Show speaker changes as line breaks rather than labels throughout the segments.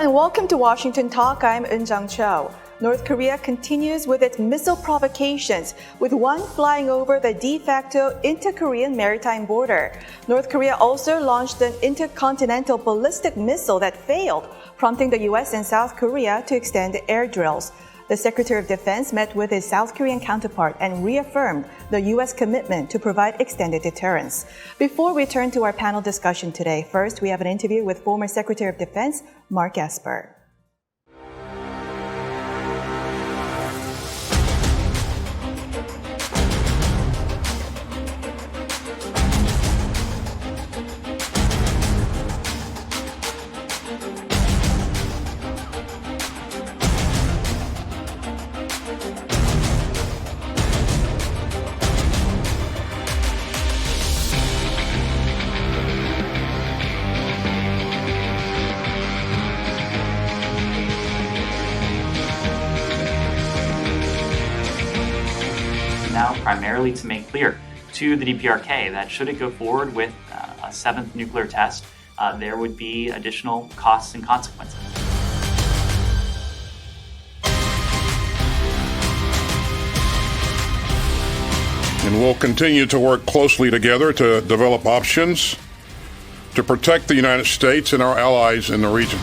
and welcome to Washington Talk. I'm Eun-Jung Cho. North Korea continues with its missile provocations, with one flying over the de facto inter-Korean maritime border. North Korea also launched an intercontinental ballistic missile that failed, prompting the U.S. and South Korea to extend air drills. The Secretary of Defense met with his South Korean counterpart and reaffirmed the U.S. commitment to provide extended deterrence. Before we turn to our panel discussion today, first we have an interview with former Secretary of Defense Mark Esper.
Primarily to make clear to the DPRK that should it go forward with a seventh nuclear test, there would be additional costs and consequences.
And we'll continue to work closely together to develop options to protect the United States and our allies in the region.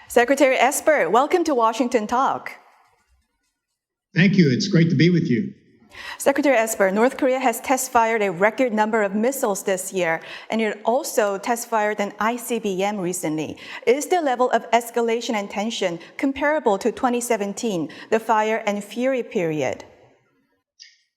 Secretary Esper, welcome to Washington Talk.
Thank you. It's great to be with you.
Secretary Esper, North Korea has test-fired a record number of missiles this year, and it also test-fired an ICBM recently. Is the level of escalation and tension comparable to 2017, the fire and fury period?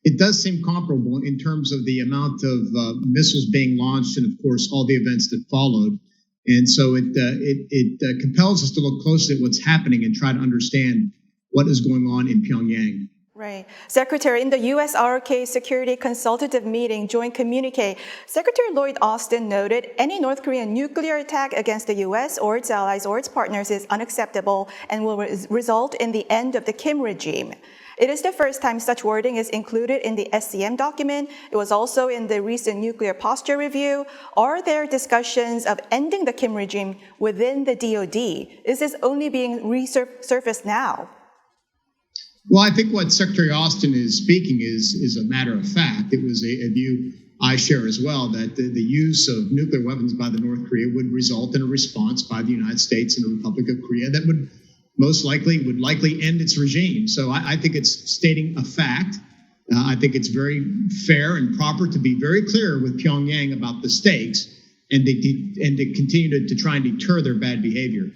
It does seem comparable in terms of the amount of missiles being launched and, of course, all the events that followed. And so it compels us to look closely at what's happening and try to understand what is going on in Pyongyang.
Right. Secretary, in the U.S.-ROK Security Consultative Meeting Joint Communique, Secretary Lloyd Austin noted any North Korean nuclear attack against the U.S. or its allies or its partners is unacceptable and will result in the end of the Kim regime. It is the first time such wording is included in the SCM document. It was also in the recent nuclear posture review. Are there discussions of ending the Kim regime within the DoD? Is this only being resurfaced now?
Well, I think what Secretary Austin is speaking is a matter of fact. It was a view I share as well, that the use of nuclear weapons by the North Korea would result in a response by the United States and the Republic of Korea that would likely end its regime. So I think it's stating a fact. I think it's very fair and proper to be very clear with Pyongyang about the stakes and to continue to try and deter their bad behavior.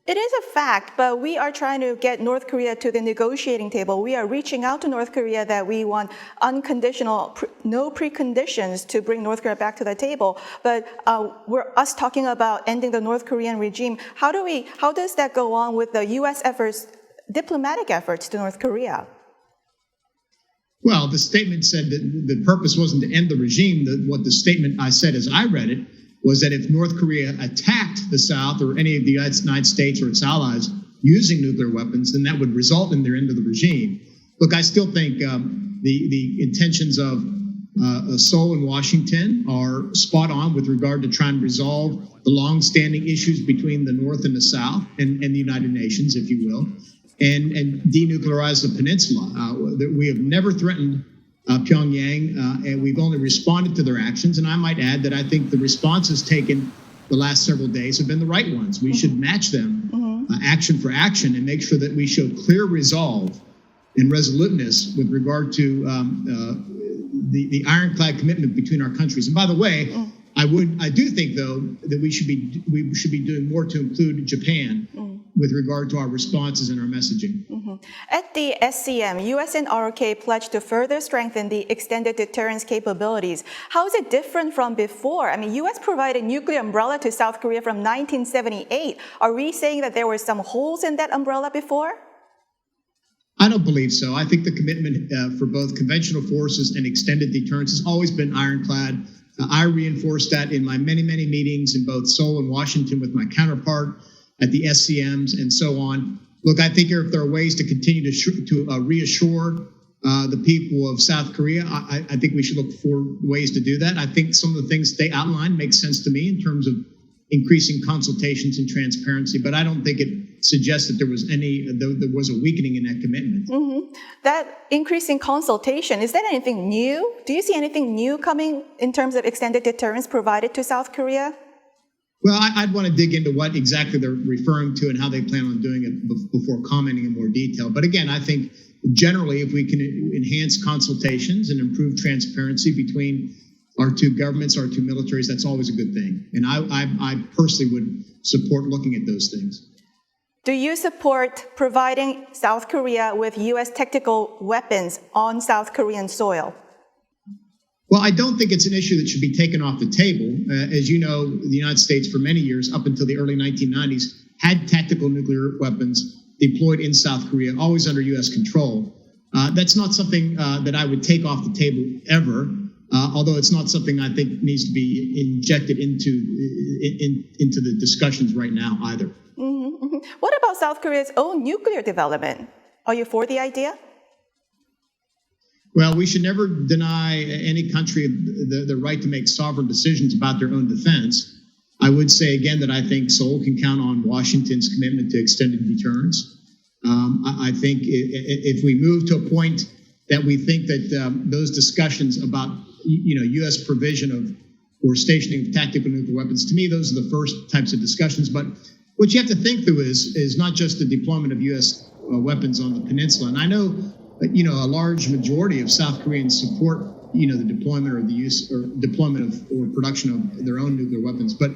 It is a fact, but we are trying to get North Korea to the negotiating table. We are reaching out to North Korea that we want unconditional, no preconditions to bring North Korea back to the table. But we're us talking about ending the North Korean regime. How does that go on with the U.S. efforts, diplomatic efforts to North Korea?
Well, the statement said that the purpose wasn't to end the regime. What the statement I said as I read it was that if North Korea attacked the South or any of the United States or its allies using nuclear weapons, then that would result in their end of the regime. Look, I still think the intentions of Seoul and Washington are spot on with regard to trying to resolve the long-standing issues between the North and the South and the United Nations, if you will, and denuclearize the peninsula. We have never threatened Pyongyang, and we've only responded to their actions. And I might add that I think the responses taken the last several days have been the right ones. We should match them action for action and make sure that we show clear resolve and resoluteness with regard to the ironclad commitment between our countries. And by the way, I do think, though, that we should be doing more to include Japan with regard to our responses and our messaging.
At the SCM, U.S. and ROK pledged to further strengthen the extended deterrence capabilities. How is it different from before? I mean, U.S. provided nuclear umbrella to South Korea from 1978. Are we saying that there were some holes in that umbrella before?
I don't believe so. I think the commitment for both conventional forces and extended deterrence has always been ironclad. I reinforced that in my many, many meetings in both Seoul and Washington with my counterpart at the SCMs and so on. Look, I think if there are ways to continue to reassure the people of South Korea, I think we should look for ways to do that. I think some of the things they outlined make sense to me in terms of increasing consultations and transparency, but I don't think it suggests that there was a weakening in that commitment.
Mm-hmm. That increase in consultation, is that anything new? Do you see anything new coming in terms of extended deterrence provided to South Korea?
Well, I'd want to dig into what exactly they're referring to and how they plan on doing it before commenting in more detail. But again, I think generally, if we can enhance consultations and improve transparency between our two governments, our two militaries, that's always a good thing. And I personally would support looking at those things.
Do you support providing South Korea with U.S. tactical weapons on South Korean soil?
Well, I don't think it's an issue that should be taken off the table. As you know, the United States for many years, up until the early 1990s, had tactical nuclear weapons deployed in South Korea, always under U.S. control. That's not something that I would take off the table ever. Although it's not something I think needs to be injected into the discussions right now either.
Mm-hmm, mm-hmm. What about South Korea's own nuclear development? Are you for the idea?
Well, we should never deny any country the right to make sovereign decisions about their own defense. I would say again that I think Seoul can count on Washington's commitment to extended deterrence. I think if we move to a point that we think that those discussions about U.S. provision of or stationing of tactical nuclear weapons, to me, those are the first types of discussions. But what you have to think through is not just the deployment of U.S. Weapons on the peninsula. And I know, a large majority of South Koreans support, the deployment or the use or deployment of or production of their own nuclear weapons. But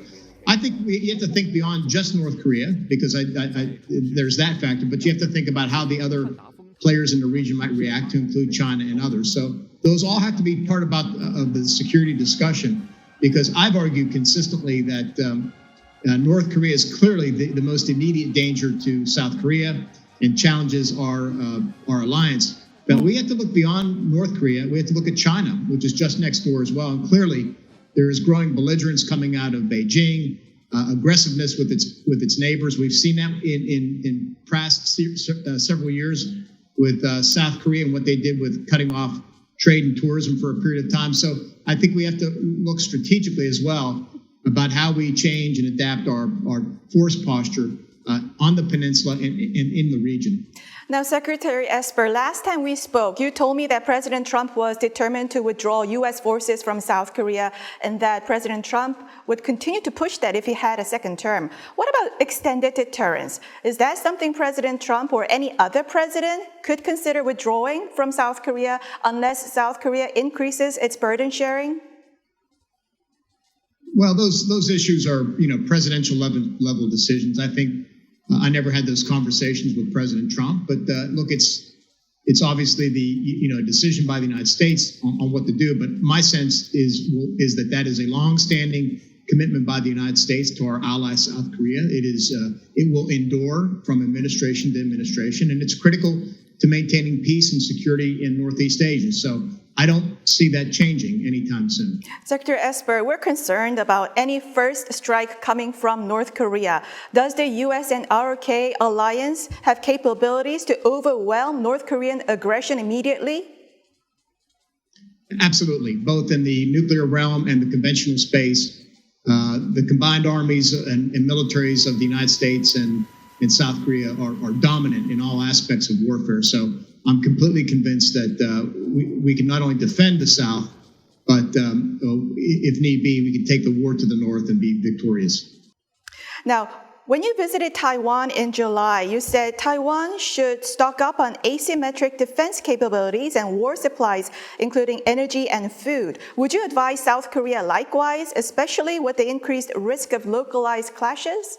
I think you have to think beyond just North Korea, because there's that factor. But you have to think about how the other players in the region might react, to include China and others. So those all have to be part of the security discussion, because I've argued consistently that North Korea is clearly the most immediate danger to South Korea and challenges our alliance. But we have to look beyond North Korea. We have to look at China, which is just next door as well. And clearly, there is growing belligerence coming out of Beijing, aggressiveness with its neighbors. We've seen that in past several years with South Korea and what they did with cutting off trade and tourism for a period of time. So I think we have to look strategically as well about how we change and adapt our force posture on the peninsula and in the region.
Now, Secretary Esper, last time we spoke, you told me that President Trump was determined to withdraw U.S. forces from South Korea and that President Trump would continue to push that if he had a second term. What about extended deterrence? Is that something President Trump or any other president could consider withdrawing from South Korea unless South Korea increases its burden sharing?
Well, those issues are, presidential level decisions. I think I never had those conversations with President Trump, but look, it's obviously the decision by the United States on what to do. But my sense is that is a long-standing commitment by the United States to our ally South Korea. It will endure from administration to administration, and it's critical to maintaining peace and security in Northeast Asia. So I don't see that changing anytime soon.
Secretary Esper, we're concerned about any first strike coming from North Korea. Does the U.S. and ROK alliance have capabilities to overwhelm North Korean aggression immediately?
Absolutely, both in the nuclear realm and the conventional space. The combined armies and militaries of the United States and South Korea are dominant in all aspects of warfare. So I'm completely convinced that we can not only defend the South, but if need be, we can take the war to the north and be victorious.
Now, when you visited Taiwan in July, you said Taiwan should stock up on asymmetric defense capabilities and war supplies, including energy and food. Would you advise South Korea likewise, especially with the increased risk of localized clashes?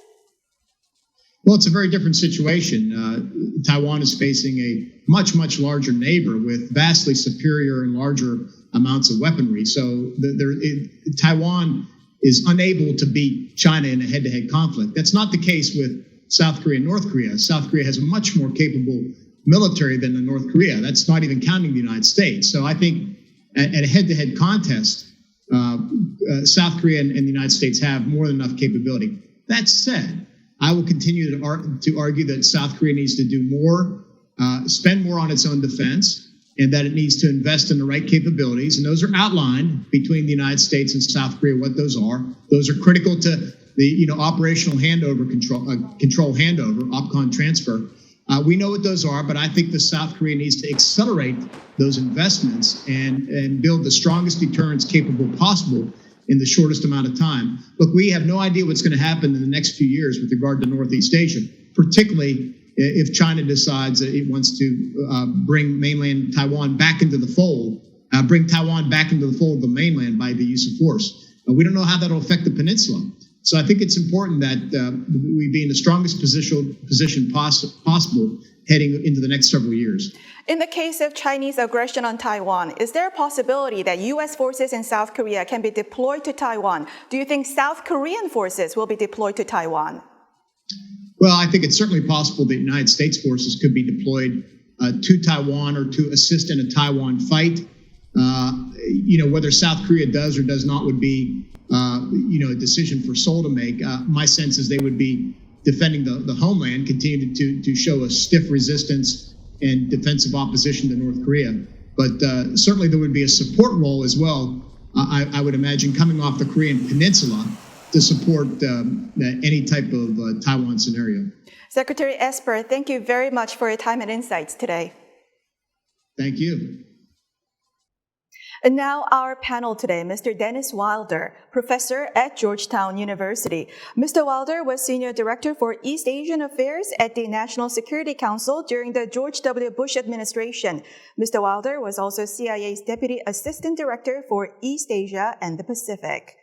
Well, it's a very different situation. Taiwan is facing a much, much larger neighbor with vastly superior and larger amounts of weaponry. So Taiwan is unable to beat China in a head-to-head conflict. That's not the case with South Korea and North Korea. South Korea has a much more capable military than the North Korea. That's not even counting the United States. So I think at a head-to-head contest, South Korea and the United States have more than enough capability. That said, I will continue to argue that South Korea needs to do more, spend more on its own defense, and that it needs to invest in the right capabilities. And those are outlined between the United States and South Korea, what those are. Those are critical to the operational handover control handover, OPCON transfer. We know what those are, but I think the South Korea needs to accelerate those investments and build the strongest deterrence capable possible in the shortest amount of time. Look, we have no idea what's going to happen in the next few years with regard to Northeast Asia, particularly if China decides that it wants to bring mainland Taiwan back into the fold, bring Taiwan back into the fold of the mainland by the use of force. We don't know how that will affect the peninsula. So I think it's important that we be in the strongest position possible heading into the next several years.
In the case of Chinese aggression on Taiwan, is there a possibility that U.S. forces in South Korea can be deployed to Taiwan? Do you think South Korean forces will be deployed to Taiwan?
Well, I think it's certainly possible that United States forces could be deployed to Taiwan or to assist in a Taiwan fight. Whether South Korea does or does not would be, a decision for Seoul to make. My sense is they would be defending the homeland, continuing to show a stiff resistance and defensive opposition to North Korea. But certainly there would be a support role as well, I would imagine, coming off the Korean peninsula to support any type of Taiwan scenario.
Secretary Esper, thank you very much for your time and insights today.
Thank you.
And now our panel today, Mr. Dennis Wilder, professor at Georgetown University. Mr. Wilder was Senior Director for East Asian Affairs at the National Security Council during the George W. Bush administration. Mr. Wilder was also CIA's Deputy Assistant Director for East Asia and the Pacific.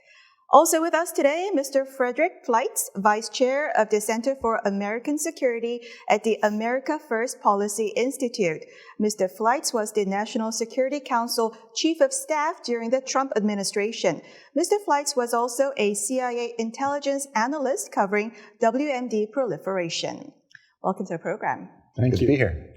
Also with us today, Mr. Frederick Pleitz, Vice Chair of the Center for American Security at the America First Policy Institute. Mr. Pleitz was the National Security Council Chief of Staff during the Trump administration. Mr. Pleitz was also a CIA intelligence analyst covering WMD proliferation. Welcome to the program.
Thank you. Good to be here.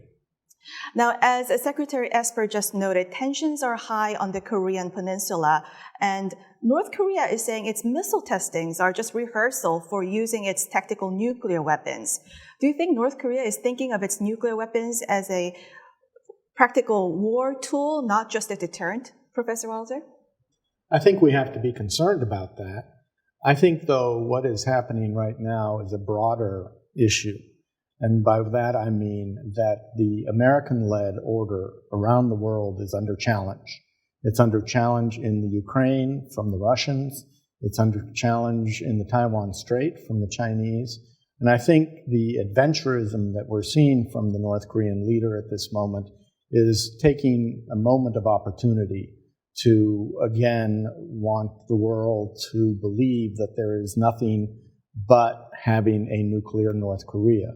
Now, as Secretary Esper just noted, tensions are high on the Korean peninsula, and North Korea is saying its missile testings are just rehearsal for using its tactical nuclear weapons. Do you think North Korea is thinking of its nuclear weapons as a practical war tool, not just a deterrent, Professor Wilder?
I think we have to be concerned about that. I think, though, what is happening right now is a broader issue. And by that, I mean that the American-led order around the world is under challenge. It's under challenge in the Ukraine from the Russians. It's under challenge in the Taiwan Strait from the Chinese. And I think the adventurism that we're seeing from the North Korean leader at this moment is taking a moment of opportunity to, again, want the world to believe that there is nothing but having a nuclear North Korea.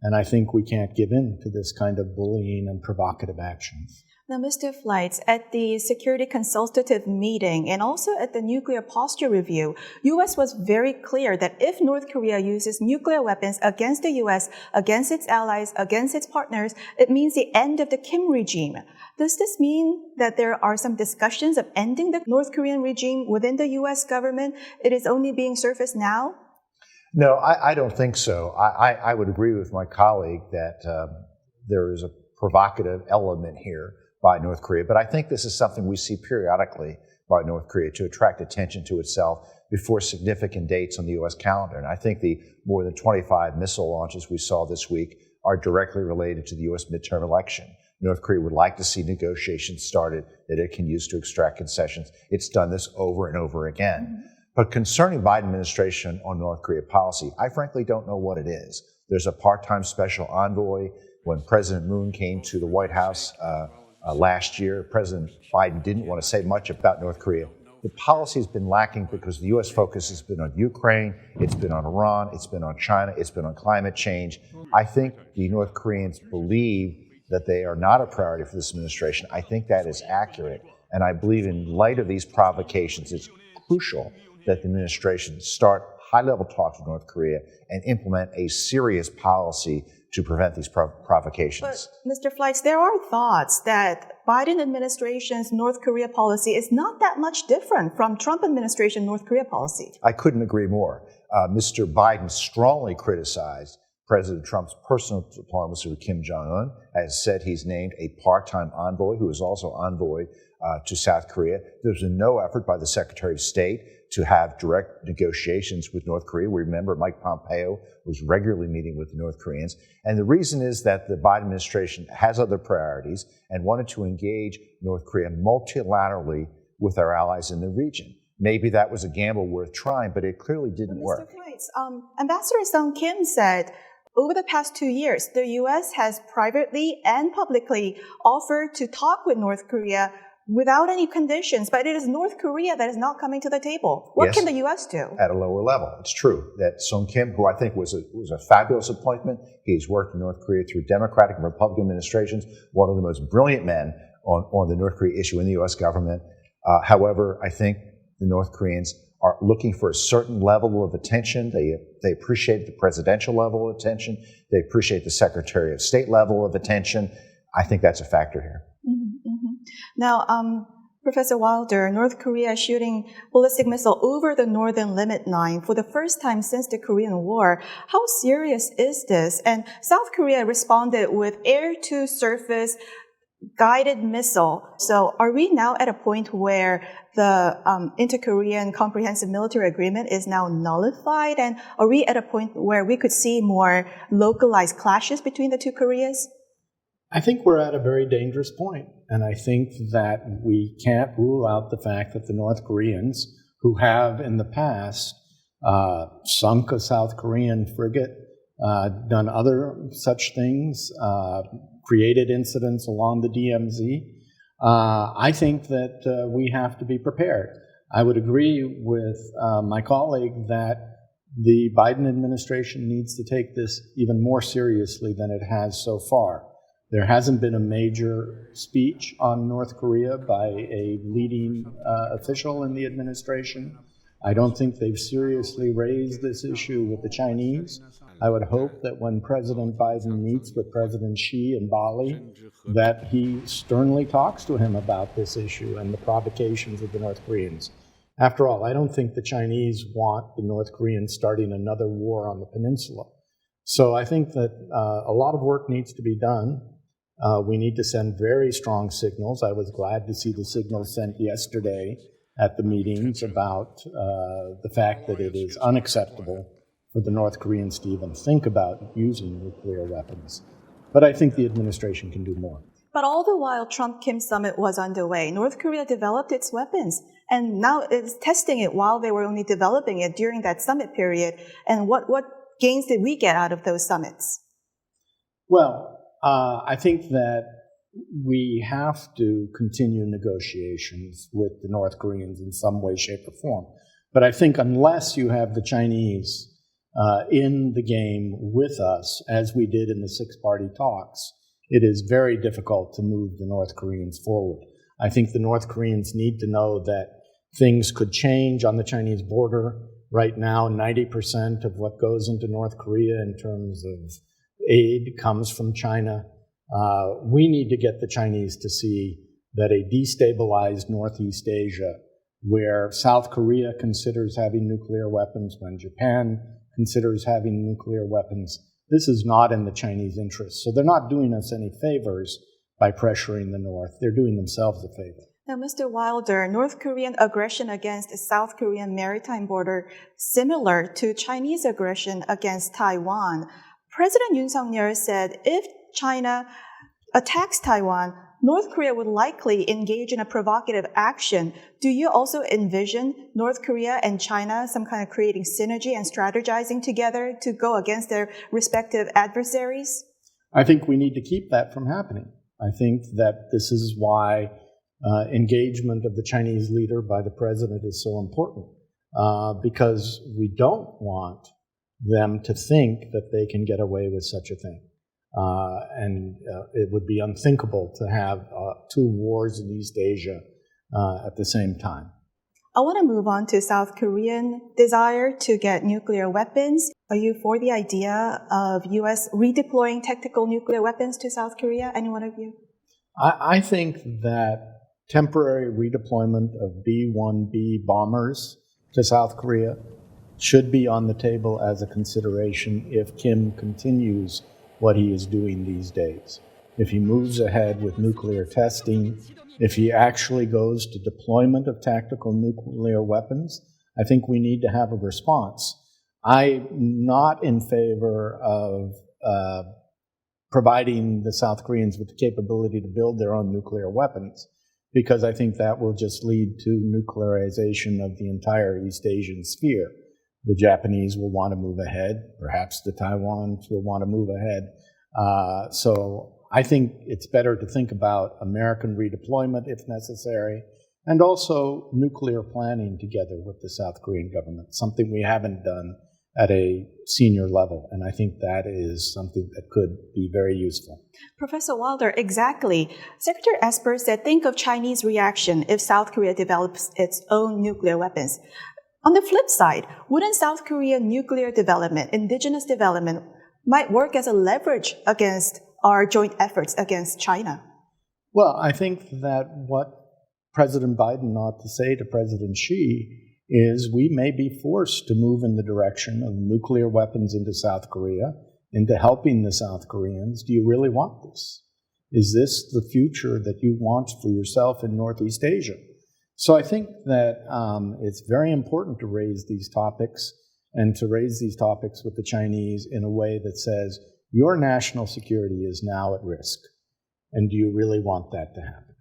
And I think we can't give in to this kind of bullying and provocative actions.
Now, Mr. Pleitz, at the Security Consultative Meeting and also at the Nuclear Posture Review, U.S. was very clear that if North Korea uses nuclear weapons against the U.S., against its allies, against its partners, it means the end of the Kim regime. Does this mean that there are some discussions of ending the North Korean regime within the U.S. government? It is only being surfaced now?
No, I don't think so. I would agree with my colleague that there is a provocative element here by North Korea, but I think this is something we see periodically by North Korea to attract attention to itself before significant dates on the U.S. calendar. And I think the more than 25 missile launches we saw this week are directly related to the U.S. midterm election. North Korea would like to see negotiations started that it can use to extract concessions. It's done this over and over again. Mm-hmm. But concerning Biden administration on North Korea policy, I frankly don't know what it is. There's a part-time special envoy. When President Moon came to the White House last year, President Biden didn't want to say much about North Korea. The policy has been lacking because the U.S. focus has been on Ukraine, it's been on Iran, it's been on China, it's been on climate change. I think the North Koreans believe that they are not a priority for this administration. I think that is accurate. And I believe in light of these provocations, it's crucial that the administration start high-level talks with North Korea and implement a serious policy to prevent these provocations.
But, Mr. Fleitz, there are thoughts that Biden administration's North Korea policy is not that much different from Trump administration North Korea policy.
I couldn't agree more. Mr. Biden strongly criticized President Trump's personal diplomacy with Kim Jong-un. As said, he's named a part-time envoy who is also envoy to South Korea. There's been no effort by the Secretary of State to have direct negotiations with North Korea. We remember Mike Pompeo was regularly meeting with the North Koreans. And the reason is that the Biden administration has other priorities and wanted to engage North Korea multilaterally with our allies in the region. Maybe that was a gamble worth trying, but it clearly didn't work.
Mr. Fleitz, Ambassador Sung Kim said, over the past 2 years, the U.S. has privately and publicly offered to talk with North Korea without any conditions, but it is North Korea that is not coming to the table. What
Yes,
can the U.S. do?
at a lower level. It's true that Sung Kim, who I think was a fabulous appointment, he's worked in North Korea through Democratic and Republican administrations, one of the most brilliant men on the North Korea issue in the U.S. government. However, I think the North Koreans are looking for a certain level of attention. They appreciate the presidential level of attention. They appreciate the Secretary of State level of attention. I think that's a factor here.
Now, Professor Wilder, North Korea is shooting ballistic missile over the northern limit line for the first time since the Korean War. How serious is this? And South Korea responded with air-to-surface guided missile. So are we now at a point where the Inter-Korean Comprehensive Military Agreement is now nullified? And are we at a point where we could see more localized clashes between the two Koreas?
I think we're at a very dangerous point, and I think that we can't rule out the fact that the North Koreans, who have in the past sunk a South Korean frigate, done other such things, created incidents along the DMZ, I think that we have to be prepared. I would agree with my colleague that the Biden administration needs to take this even more seriously than it has so far. There hasn't been a major speech on North Korea by a leading official in the administration. I don't think they've seriously raised this issue with the Chinese. I would hope that when President Biden meets with President Xi in Bali, that he sternly talks to him about this issue and the provocations of the North Koreans. After all, I don't think the Chinese want the North Koreans starting another war on the peninsula. So I think that a lot of work needs to be done. We need to send very strong signals. I was glad to see the signals sent yesterday at the meetings about the fact that it is unacceptable for the North Koreans to even think about using nuclear weapons. But I think the administration can do more.
But all the while Trump-Kim summit was underway, North Korea developed its weapons, and now it's testing it while they were only developing it during that summit period. And what gains did we get out of those summits?
Well, I think that we have to continue negotiations with the North Koreans in some way, shape, or form. But I think unless you have the Chinese in the game with us, as we did in the six-party talks, it is very difficult to move the North Koreans forward. I think the North Koreans need to know that things could change on the Chinese border. Right now, 90% of what goes into North Korea in terms of aid comes from China. We need to get the Chinese to see that a destabilized Northeast Asia, where South Korea considers having nuclear weapons, when Japan considers having nuclear weapons, this is not in the Chinese interest. So they're not doing us any favors by pressuring the North. They're doing themselves a favor.
Now, Mr. Wilder, North Korean aggression against the South Korean maritime border similar to Chinese aggression against Taiwan. President Yoon Suk-yeol said if China attacks Taiwan, North Korea would likely engage in a provocative action. Do you also envision North Korea and China some kind of creating synergy and strategizing together to go against their respective adversaries?
I think we need to keep that from happening. I think that this is why engagement of the Chinese leader by the president is so important, because we don't want them to think that they can get away with such a thing. And it would be unthinkable to have two wars in East Asia at the same time.
I want to move on to South Korean desire to get nuclear weapons. Are you for the idea of U.S. redeploying tactical nuclear weapons to South Korea? Any one of you?
I think that temporary redeployment of B-1B bombers to South Korea should be on the table as a consideration if Kim continues what he is doing these days. If he moves ahead with nuclear testing, if he actually goes to deployment of tactical nuclear weapons, I think we need to have a response. I'm not in favor of providing the South Koreans with the capability to build their own nuclear weapons, because I think that will just lead to nuclearization of the entire East Asian sphere. The Japanese will want to move ahead. Perhaps the Taiwans will want to move ahead. So I think it's better to think about American redeployment if necessary, and also nuclear planning together with the South Korean government, something we haven't done at a senior level. And I think that is something that could be very useful.
Professor Wilder, exactly. Secretary Esper said, think of Chinese reaction if South Korea develops its own nuclear weapons. On the flip side, wouldn't South Korean nuclear development, indigenous development, might work as a leverage against our joint efforts against China?
Well, I think that what President Biden ought to say to President Xi is we may be forced to move in the direction of nuclear weapons into South Korea, into helping the South Koreans. Do you really want this? Is this the future that you want for yourself in Northeast Asia? So I think that it's very important to raise these topics, and to raise these topics with the Chinese in a way that says, your national security is now at risk, and do you really want that to happen?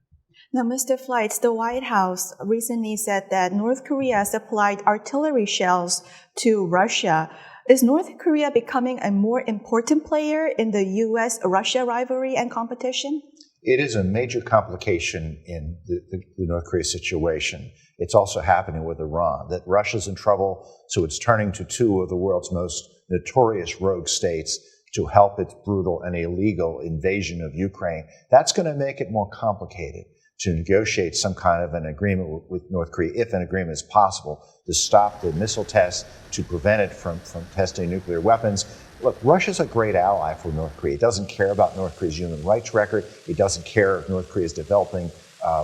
Now, Mr. Fleitz, the White House recently said that North Korea supplied artillery shells to Russia. Is North Korea becoming a more important player in the U.S.-Russia rivalry and competition?
It is a major complication in the North Korea situation. It's also happening with Iran, that Russia's in trouble, so it's turning to two of the world's most notorious rogue states to help its brutal and illegal invasion of Ukraine. That's going to make it more complicated to negotiate some kind of an agreement with North Korea, if an agreement is possible, to stop the missile tests, to prevent it from testing nuclear weapons. Look, Russia's a great ally for North Korea. It doesn't care about North Korea's human rights record. It doesn't care if North Korea is developing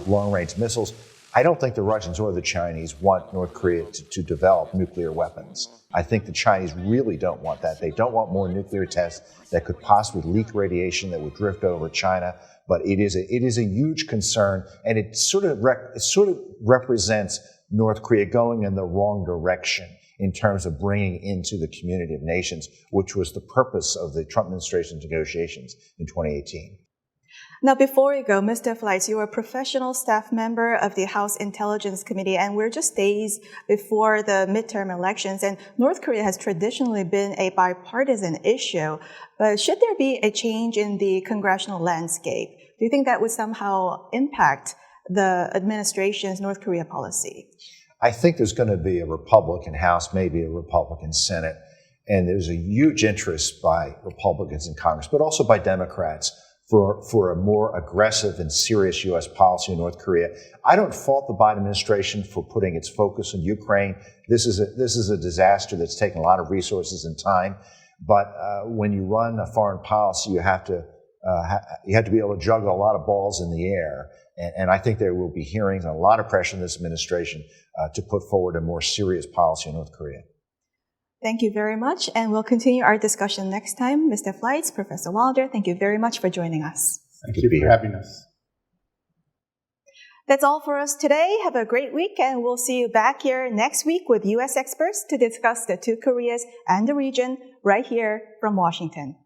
long-range missiles. I don't think the Russians or the Chinese want North Korea to develop nuclear weapons. I think the Chinese really don't want that. They don't want more nuclear tests that could possibly leak radiation that would drift over China. But it is a huge concern, and it sort of represents North Korea going in the wrong direction in terms of bringing into the community of nations, which was the purpose of the Trump administration's negotiations in 2018.
Now, before we go, Mr. Fleitz, you are a professional staff member of the House Intelligence Committee, and we're just days before the midterm elections, and North Korea has traditionally been a bipartisan issue. But should there be a change in the congressional landscape, do you think that would somehow impact the administration's North Korea policy?
I think there's going to be a Republican House, maybe a Republican Senate, and there's a huge interest by Republicans in Congress, but also by Democrats for a more aggressive and serious U.S. policy in North Korea. I don't fault the Biden administration for putting its focus on Ukraine. This is a disaster that's taken a lot of resources and time. But when you run a foreign policy, you have to be able to juggle a lot of balls in the air. And I think there will be hearings and a lot of pressure on this administration to put forward a more serious policy in North Korea.
Thank you very much, and we'll continue our discussion next time. Mr. Fleitz, Professor Wilder, thank you very much for joining us.
Thank you for having us.
That's all for us today. Have a great week, and we'll see you back here next week with U.S. experts to discuss the two Koreas and the region right here from Washington.